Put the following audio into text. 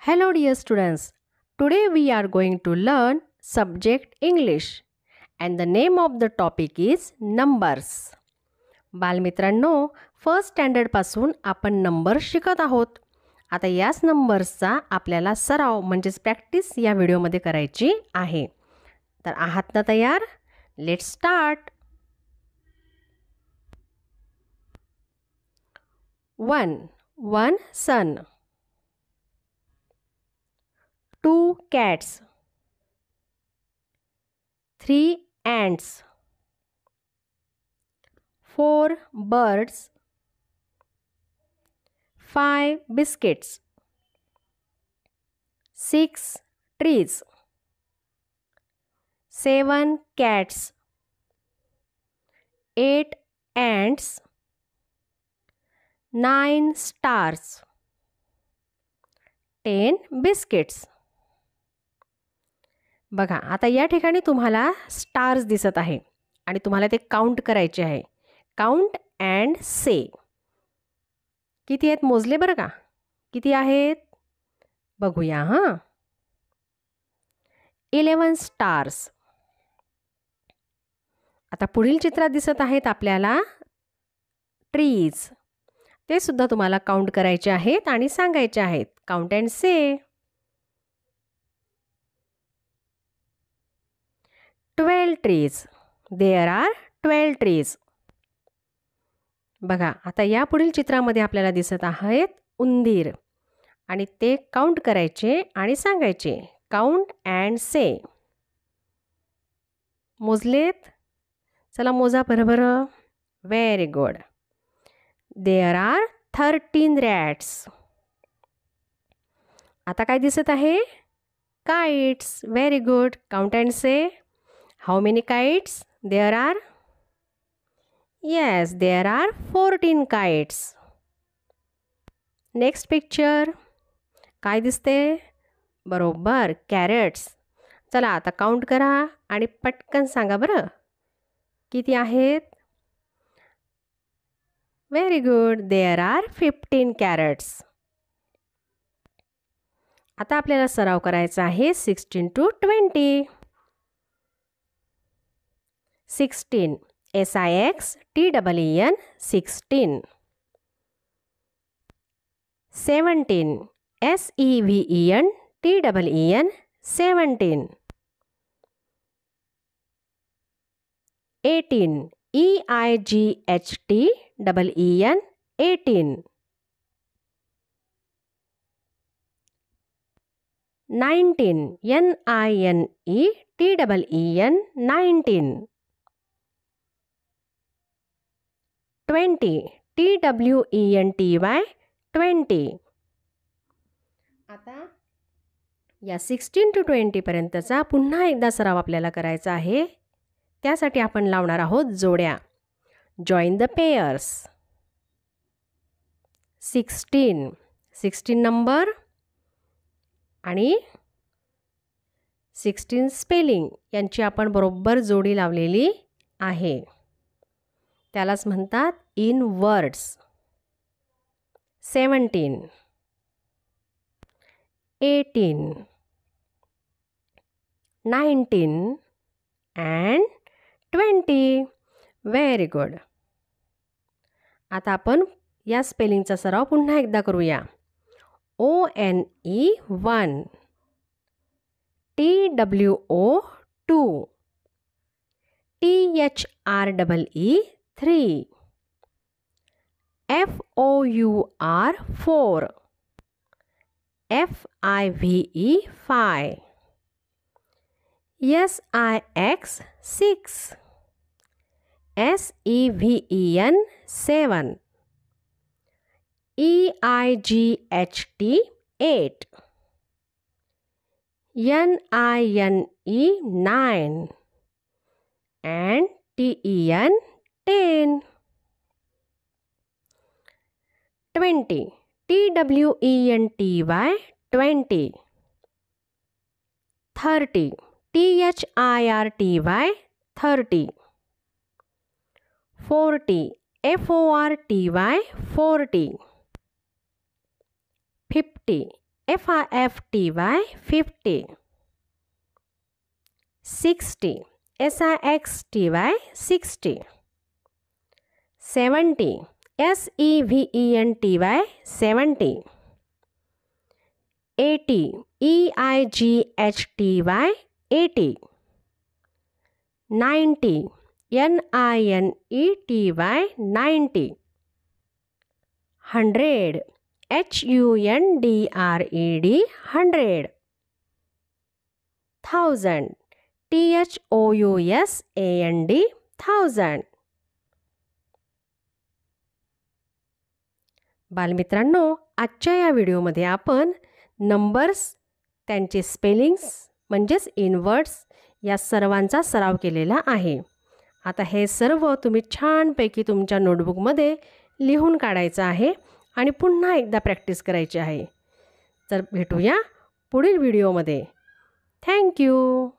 Hello dear students. Today we are going to learn subject English and the name of the topic is numbers. बालमित्रांनो, first standard पासून आपण number शिकत आहोत. आता याच नंबर्सचा आपल्याला सराव म्हणजेच प्रॅक्टिस या व्हिडिओमध्ये करायची आहे. तर आहात ना तयार? Let's start. 1 sun. 2 cats. 3 ants. 4 birds. 5 biscuits. 6 trees. 7 cats. 8 ants. 9 stars. 10 biscuits. बघा, आता या ठिकाणी तुम्हाला स्टार्स दिसत आहे आणि तुम्हाला ते काउंट करायचे आहे. काउंट अँड से. किती आहेत मोजले बरं का? किती आहेत बघूया. 11 स्टार्स. आता पुढील चित्रात दिसत आहेत आपल्याला ट्रीज. ते सुद्धा तुम्हाला काउंट करायचे आहेत आणि सांगायचे आहेत. Count and say. 12 trees. There are 12 trees. बघा, आता या पुढील चित्रामध्ये आपल्याला दिसत आहेत उंदीर आणि ते काउंट करायचे आणि सांगायचे. Count and say. मोजलेत? चला मोजा बरोबर. Very good. There are 13 rats. आता काय दिसत आहे? Kites. Very good. Count and say. How many kites there are? Yes, there are 14 kites. Next picture. काय दिसते? बरोबर, carrots. चला आता काउंट करा आणि पटकन सांगा बरं. किती आहेत? Very good. There are 15 carrots. आता आपल्याला सराव करायचा आहे 16 to 20. 16. SIXTEEN 16. 17. SEVENTEEN 17. 18. EIGHTEEN 18. 19. NINETEEN 19. 20. TWENTY 20. आता या 16 to 20 पर्यंतचा पुन्हा एकदा सराव आपल्याला करायचा आहे. त्यासाठी आपण लावणार आहोत जोड्या. Join the pairs. 16 नंबर आणि 16 स्पेलिंग यांची आपण बरोबर जोडी लावलेली आहे. त्यालाच म्हणतात in words. 17, 18, 19 and 20. Very good. आता आपण या स्पेलिंगचा सराव पुन्हा एकदा करूया. ONE 1, TWO 2, THREE 3, FOUR 4, FIVE 5, SIX 6, SEVEN 7, EIGHT 8, NINE 9 and TEN 10. 20. TWENTY 20. 30. THIRTY 30. 40. FORTY 40. 50. FIFTY 50. 60. SIXTY 60. 70. SEVENTY 70. 80. EIGHTY 80. 90. NINETY 90. 100. HUNDRED 100. 1000. THOUSAND 1000. बालमित्रांनो, आजच्या या व्हिडिओमध्ये आपण नंबर्स, त्यांचे स्पेलिंग्स म्हणजेच इनवर्ड्स या सर्वांचा सराव केलेला आहे. आता हे सर्व तुम्ही छानपैकी तुमच्या नोटबुकमध्ये लिहून काढायचं आहे आणि पुन्हा एकदा प्रॅक्टिस करायची आहे. तर भेटूया पुढील व्हिडिओमध्ये. थँक्यू.